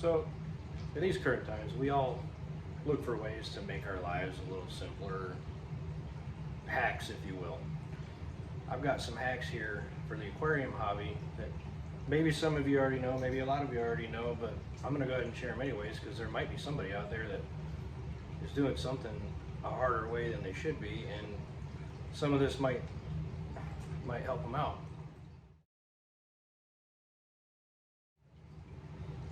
So in these current times, we all look for ways to make our lives a little simpler, hacks if you will. I've got some hacks here for the aquarium hobby that maybe some of you already know, maybe a lot of you already know, but I'm gonna go ahead and share them anyways because there might be somebody out there that is doing something a harder way than they should be, and some of this might help them out.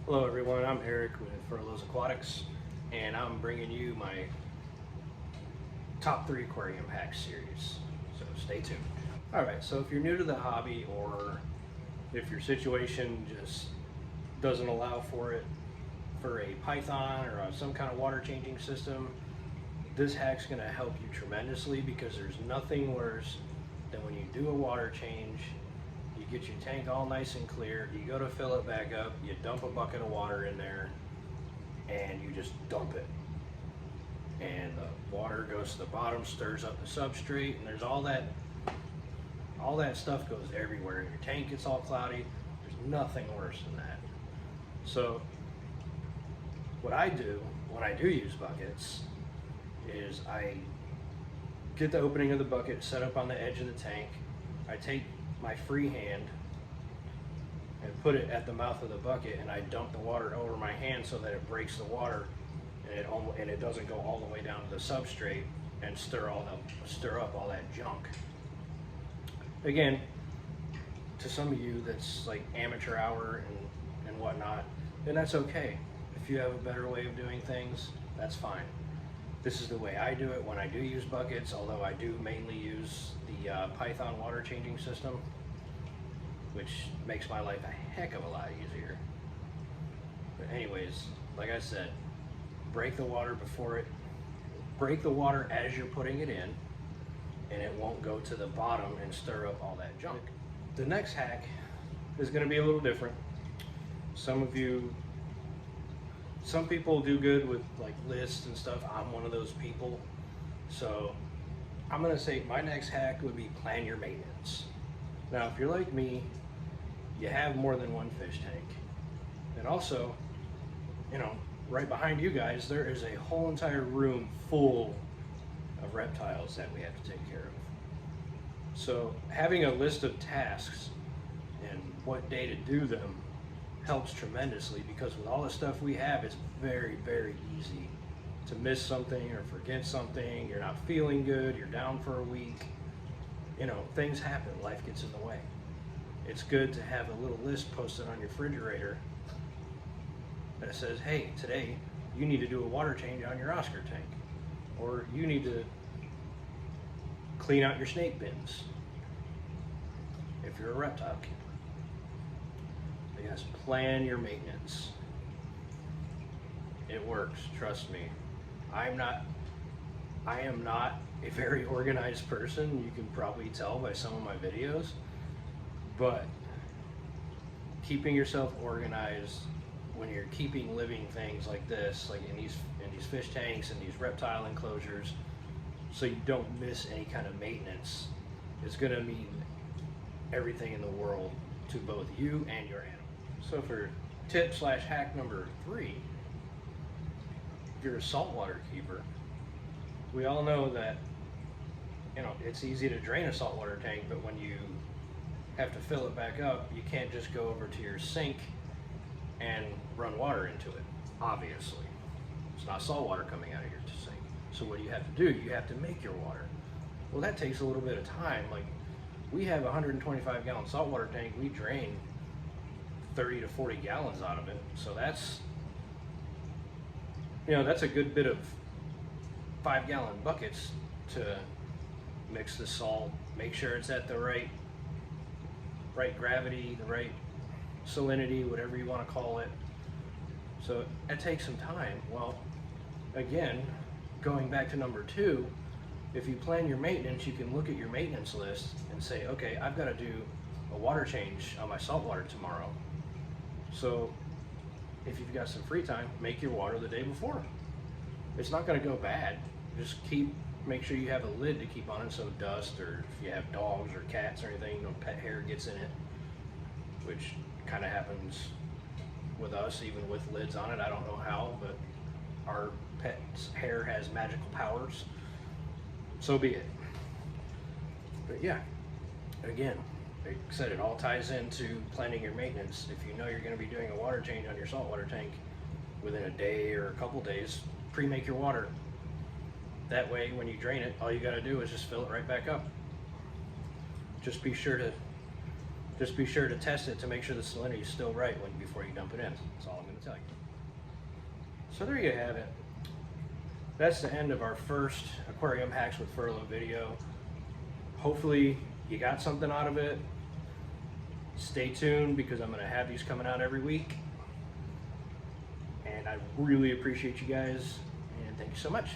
Hello everyone, I'm Eric with Ferlo's Aquatics, and I'm bringing you my top 3 aquarium hacks series, so stay tuned. Alright, so if you're new to the hobby, or if your situation just doesn't allow for it for a python or some kind of water changing system, this hack's going to help you tremendously, because there's nothing worse than when you do a water change, you get your tank all nice and clear, you go to fill it back up, you dump a bucket of water in there, and you just dump it. And the water goes to the bottom, stirs up the substrate, and there's all that stuff goes everywhere, and your tank gets all cloudy. There's nothing worse than that. So what I do when I do use buckets is I get the opening of the bucket set up on the edge of the tank. I take my free hand and put it at the mouth of the bucket, and I dump the water over my hand so that it breaks the water, and it doesn't go all the way down to the substrate and stir up all that junk. Again, to some of you that's like amateur hour and whatnot, then that's okay. If you have a better way of doing things, that's fine. This is the way I do it when I do use buckets, although I do mainly use the Python water changing system, which makes my life a heck of a lot easier. But anyways, like I said, break the water as you're putting it in, and it won't go to the bottom and stir up all that junk. The next hack is going to be a little different. Some people do good with like lists and stuff. I'm one of those people. So I'm going to say my next hack would be plan your maintenance. Now, if you're like me, you have more than one fish tank. And also, right behind you guys, there is a whole entire room full of reptiles that we have to take care of. So having a list of tasks and what day to do them helps tremendously, because with all the stuff we have, it's very, very easy to miss something or forget something. You're not feeling good, you're down for a week, things happen, life gets in the way. It's good to have a little list posted on your refrigerator that says, hey, today you need to do a water change on your Oscar tank, or you need to clean out your snake bins if you're a reptile keeper. Yes, plan your maintenance. It works, trust me. I am not a very organized person. You can probably tell by some of my videos, but keeping yourself organized when you're keeping living things like this, like in these fish tanks and these reptile enclosures, so you don't miss any kind of maintenance, is going to mean everything in the world to both you and your animal. So for tip/hack number 3, if you're a saltwater keeper, we all know that it's easy to drain a saltwater tank, but when you have to fill it back up, you can't just go over to your sink and run water into it. Obviously, it's not salt water coming out of your sink. So what do you have to do? You have to make your water. Well, that takes a little bit of time. Like, we have a 125 gallon saltwater tank. We drain 30 to 40 gallons out of it. So that's a good bit of 5-gallon buckets to mix the salt, make sure it's at the right gravity, the right salinity, whatever you want to call it. So it takes some time. Well, again, going back to number 2, if you plan your maintenance, you can look at your maintenance list and say, okay, I've got to do a water change on my saltwater tomorrow. So if you've got some free time, make your water the day before. It's not going to go bad. Just make sure you have a lid to keep on it, so dust, or if you have dogs or cats or anything, pet hair gets in it, which kind of happens with us, even with lids on it. I don't know how, but our pet's hair has magical powers. So be it. But yeah, again, like I said, it all ties into planning your maintenance. If you know you're going to be doing a water change on your saltwater tank within a day or a couple days, pre-make your water. That way, when you drain it, all you got to do is just fill it right back up. Just be sure to test it to make sure the salinity is still right before you dump it in. That's all I'm going to tell you. So there you have it. That's the end of our first aquarium hacks with Ferlo video. Hopefully you got something out of it. Stay tuned because I'm going to have these coming out every week. And I really appreciate you guys, and thank you so much.